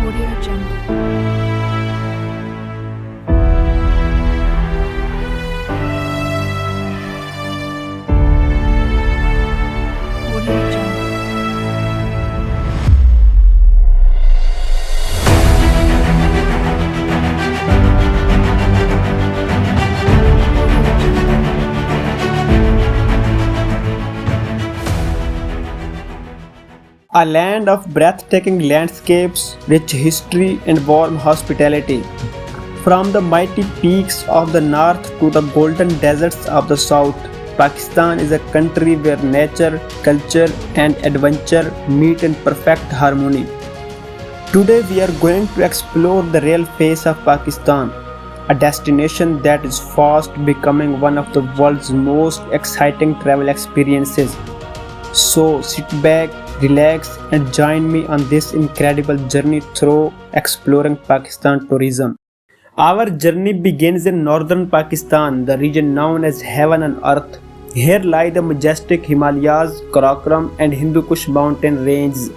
Audio Jungle. Audio Jungle. A land of breathtaking landscapes, rich history, and warm hospitality. From the mighty peaks of the north to the golden deserts of the south, Pakistan is a country where nature, culture, and adventure meet in perfect harmony. Today, we are going to explore the real face of Pakistan, a destination that is fast becoming one of the world's most exciting travel experiences. So sit back, relax, and join me on this incredible journey through exploring Pakistan tourism. Our journey begins in northern Pakistan, the region known as Heaven on Earth. Here lie the majestic Himalayas, Karakoram, and Hindu Kush mountain ranges.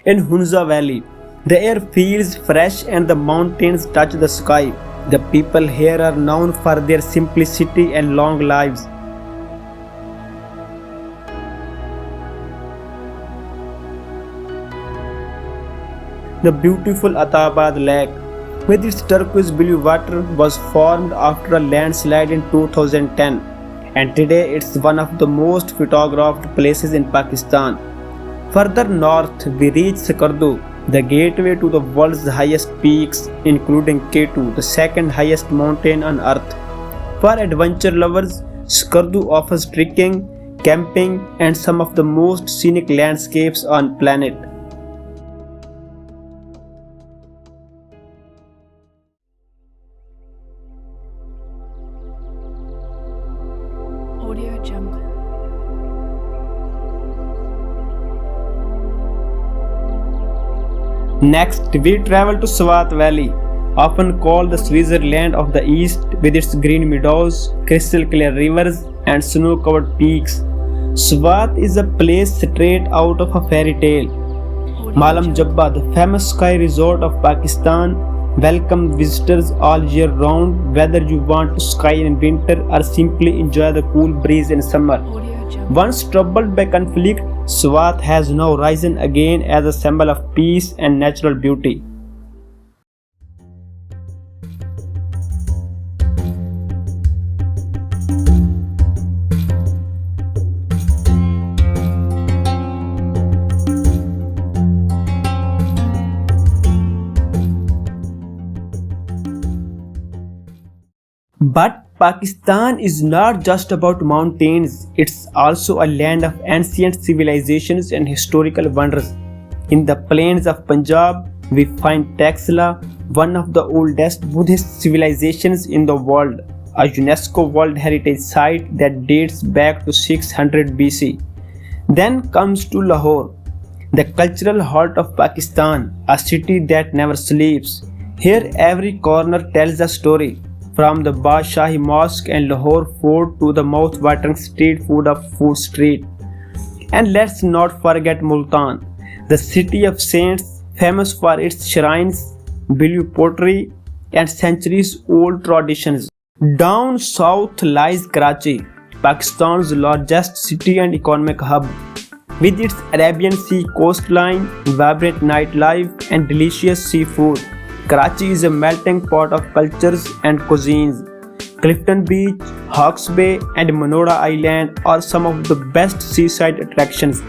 In Hunza Valley, the air feels fresh and the mountains touch the sky. The people here are known for their simplicity and long lives. The beautiful Atabad Lake, with its turquoise blue water, was formed after a landslide in 2010, and today it's one of the most photographed places in Pakistan. Further north, we reach Skardu, the gateway to the world's highest peaks, including K2, the second highest mountain on earth. For adventure lovers, Skardu offers trekking, camping, and some of the most scenic landscapes on planet. Audio Jungle. Next, we travel to Swat Valley, often called the Switzerland of the East, with its green meadows, crystal clear rivers, and snow covered peaks. Swat is a place straight out of a fairy tale. Malam Jabba, the famous sky resort of Pakistan, welcomes visitors all year round, whether you want to ski in winter or simply enjoy the cool breeze in summer. Audio Jungle. Once troubled by conflict, Swat has now risen again as a symbol of peace and natural beauty. But Pakistan is not just about mountains, it's also a land of ancient civilizations and historical wonders. In the plains of Punjab, we find Taxila, one of the oldest Buddhist civilizations in the world, a UNESCO World Heritage Site that dates back to 600 BC. Then comes to Lahore, the cultural heart of Pakistan, a city that never sleeps. Here, every corner tells a story, from the Badshahi Mosque and Lahore Fort to the mouth-watering street food of Food Street. And let's not forget Multan, the city of saints, famous for its shrines, blue pottery, and centuries-old traditions. Down south lies Karachi, Pakistan's largest city and economic hub. With its Arabian Sea coastline, vibrant nightlife, and delicious seafood, Karachi is a melting pot of cultures and cuisines. Clifton Beach, Hawke's Bay, and Manora Island are some of the best seaside attractions.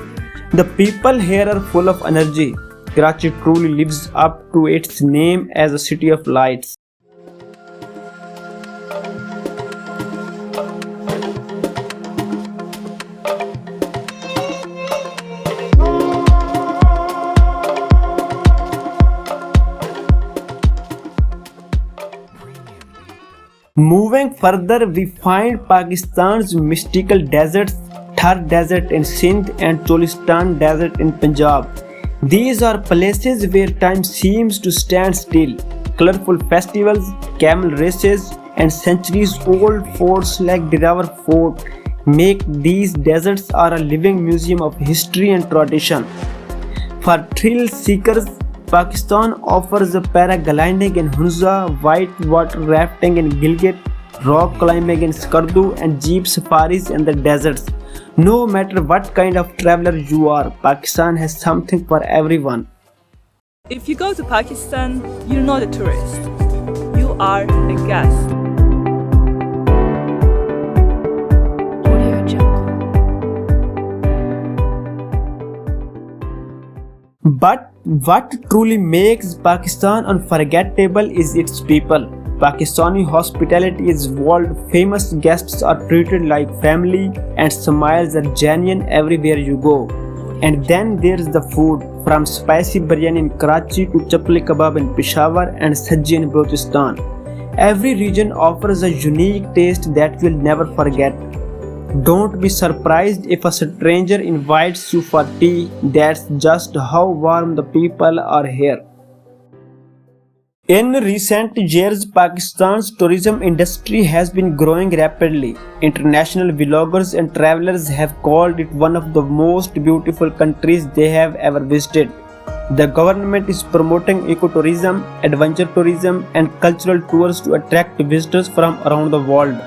The people here are full of energy. Karachi truly lives up to its name as a city of lights. Moving further, we find Pakistan's mystical deserts, Thar Desert in Sindh and Cholistan Desert in Punjab. These are places where time seems to stand still. colorful festivals, camel races, and centuries-old forts like Dirawar Fort make these deserts are a living museum of history and tradition. For thrill seekers, Pakistan offers paragliding in Hunza, whitewater rafting in Gilgit, rock climbing in Skardu, and jeep safaris in the deserts. No matter what kind of traveler you are, Pakistan has something for everyone. If you go to Pakistan, you're not a tourist. You are a guest. Audio Jungle. But what truly makes Pakistan unforgettable is its people. Pakistani hospitality is world famous. Guests are treated like family and smiles are genuine everywhere you go. And then there's the food, from spicy biryani in Karachi to chapli kebab in Peshawar and sajji in Balochistan. Every region offers a unique taste that you'll never forget. Don't be surprised if a stranger invites you for tea. That's just how warm the people are here. In recent years, Pakistan's tourism industry has been growing rapidly. International vloggers and travelers have called it one of the most beautiful countries they have ever visited. The government is promoting ecotourism, adventure tourism, and cultural tours to attract visitors from around the world.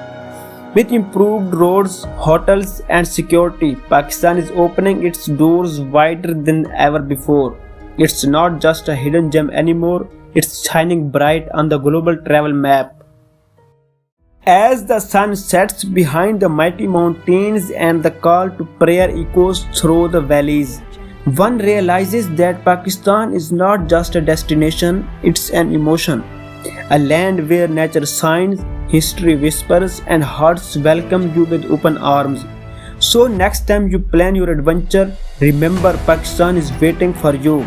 With improved roads, hotels, and security, Pakistan is opening its doors wider than ever before. It's not just a hidden gem anymore, it's shining bright on the global travel map. As the sun sets behind the mighty mountains and the call to prayer echoes through the valleys, one realizes that Pakistan is not just a destination, it's an emotion. A land where nature shines, history whispers, and hearts welcome you with open arms. So next time you plan your adventure, remember Pakistan is waiting for you.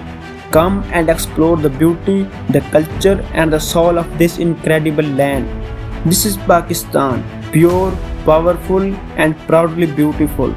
Come and explore the beauty, the culture, and the soul of this incredible land. This is Pakistan, pure, powerful, and proudly beautiful.